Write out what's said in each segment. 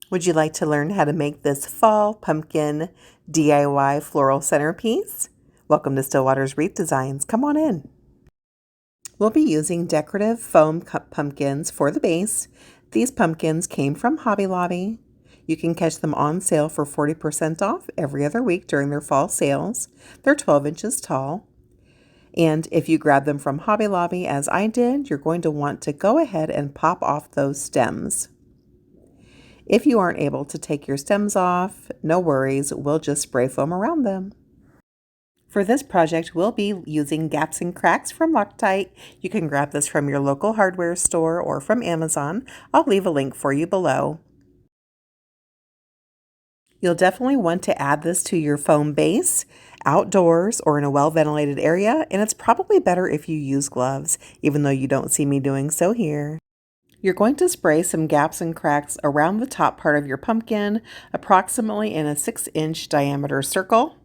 Would you like to learn how to make this fall pumpkin DIY floral centerpiece? Welcome to Stillwater's Wreath Designs. Come on in. We'll be using decorative foam cup pumpkins for the base. These pumpkins came from Hobby Lobby. You can catch them on sale for 40% off every other week during their fall sales. They're 12 inches tall. And if you grab them from Hobby Lobby, as I did, you're going to want to go ahead and pop off those stems. If you aren't able to take your stems off, no worries, we'll just spray foam around them. For this project, we'll be using gaps and cracks from Loctite. You can grab this from your local hardware store or from Amazon. I'll leave a link for you below. You'll definitely want to add this to your foam base outdoors or in a well-ventilated area, and it's probably better if you use gloves, even though you don't see me doing so here. You're going to spray some gaps and cracks around the top part of your pumpkin, approximately in a 6-inch diameter circle.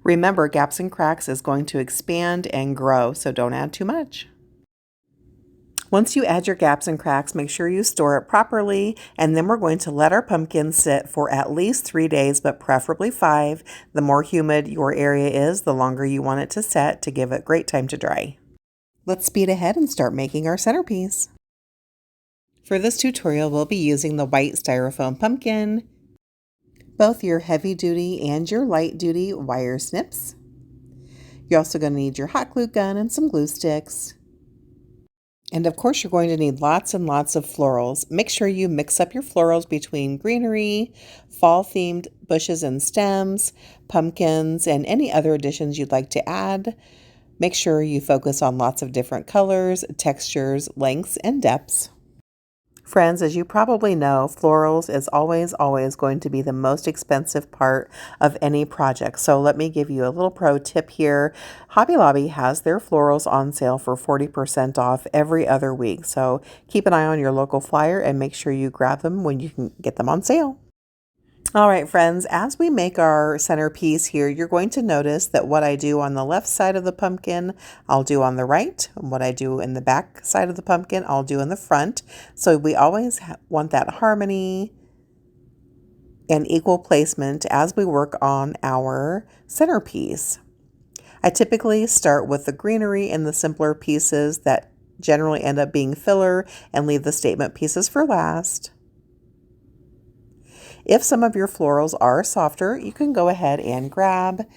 Remember, gaps and cracks is going to expand and grow, so don't add too much. Once you add your gaps and cracks, make sure you store it properly, and then we're going to let our pumpkin sit for at least 3 days, but preferably 5. The more humid your area is, the longer you want it to set to give it great time to dry. Let's speed ahead and start making our centerpiece. For this tutorial, we'll be using the white styrofoam pumpkin, both your heavy duty and your light duty wire snips. You're also going to need your hot glue gun and some glue sticks. And of course, you're going to need lots and lots of florals. Make sure you mix up your florals between greenery, fall themed bushes and stems, pumpkins, and any other additions you'd like to add. Make sure you focus on lots of different colors, textures, lengths, and depths. Friends, as you probably know, florals is always going to be the most expensive part of any project. So let me give you a little pro tip here. Hobby Lobby has their florals on sale for 40% off every other week. So keep an eye on your local flyer and make sure you grab them when you can get them on sale. All right, friends, as we make our centerpiece here, you're going to notice that what I do on the left side of the pumpkin, I'll do on the right. And what I do in the back side of the pumpkin, I'll do in the front. So we always want that harmony and equal placement as we work on our centerpiece. I typically start with the greenery and the simpler pieces that generally end up being filler and leave the statement pieces for last. If some of your florals are softer, you can go ahead and grab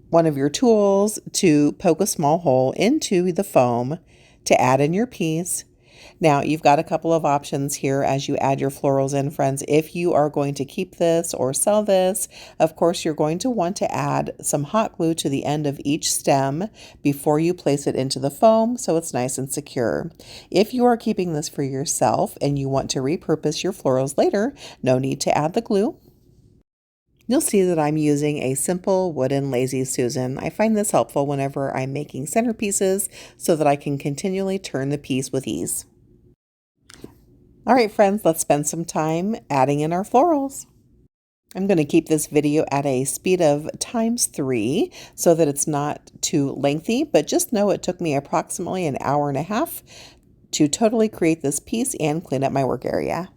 one of your tools to poke a small hole into the foam to add in your piece. Now, you've got a couple of options here as you add your florals in, friends. If you are going to keep this or sell this, of course, you're going to want to add some hot glue to the end of each stem before you place it into the foam so it's nice and secure. If you are keeping this for yourself and you want to repurpose your florals later, no need to add the glue. You'll see that I'm using a simple wooden Lazy Susan. I find this helpful whenever I'm making centerpieces so that I can continually turn the piece with ease. All right, friends, let's spend some time adding in our florals. I'm going to keep this video at a speed of ×3 so that it's not too lengthy, but just know it took me approximately an hour and a half to totally create this piece and clean up my work area.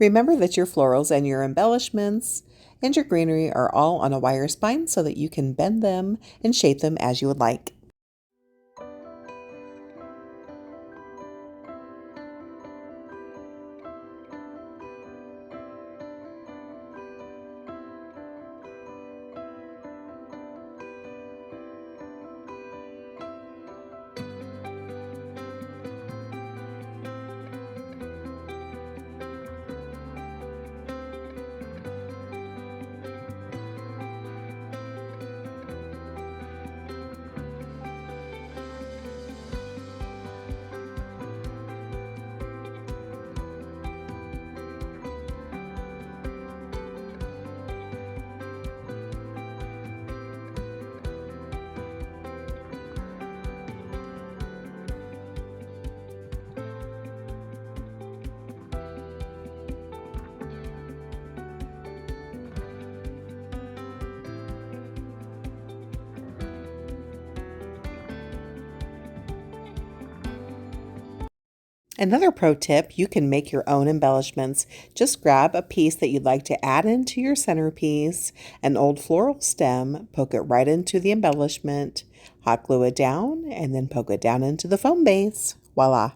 Remember that your florals and your embellishments and your greenery are all on a wire spine so that you can bend them and shape them as you would like. Another pro tip, you can make your own embellishments. Just grab a piece that you'd like to add into your centerpiece, an old floral stem, poke it right into the embellishment, hot glue it down, and then poke it down into the foam base. Voila!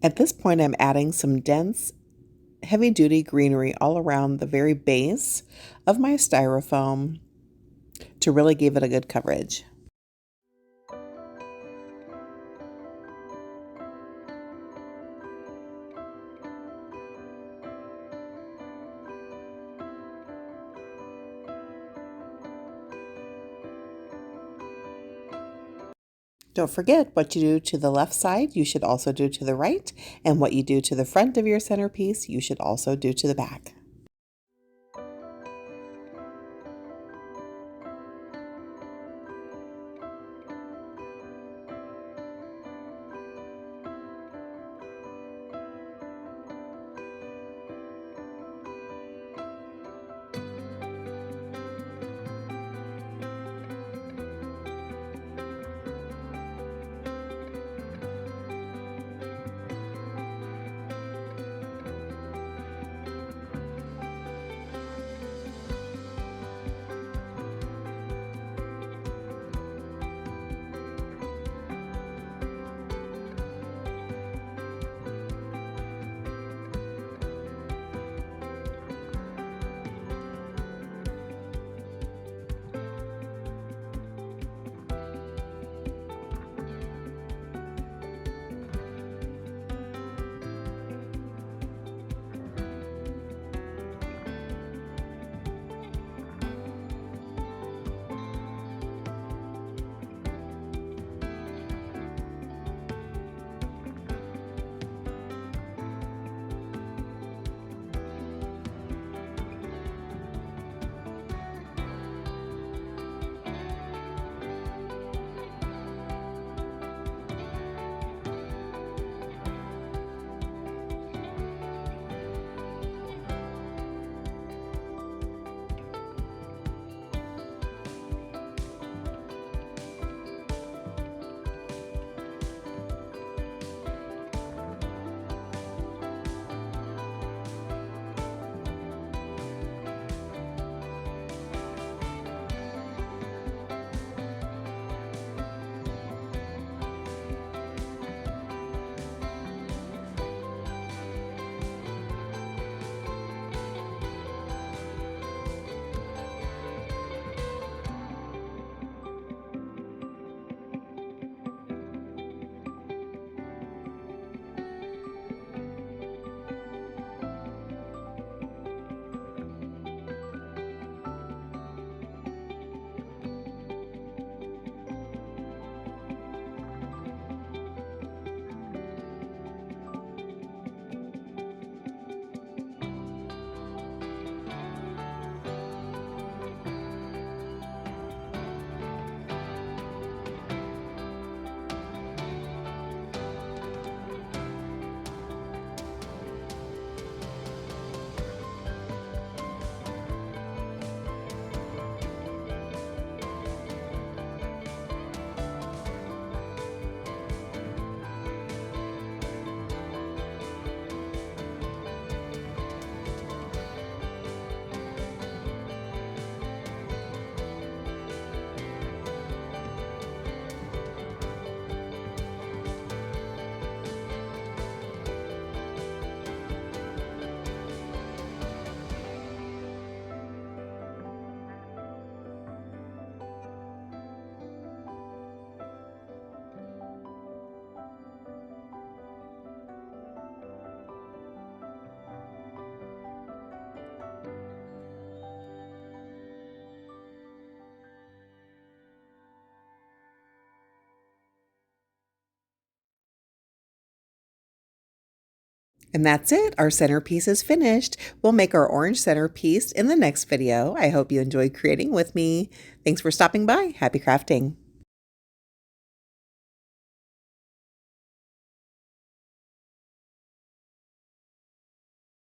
At this point, I'm adding some dense, heavy-duty greenery all around the very base of my styrofoam to really give it a good coverage. Don't forget, what you do to the left side, you should also do to the right, and what you do to the front of your centerpiece, you should also do to the back. And that's it. Our centerpiece is finished. We'll make our orange centerpiece in the next video. I hope you enjoyed creating with me. Thanks for stopping by. Happy crafting.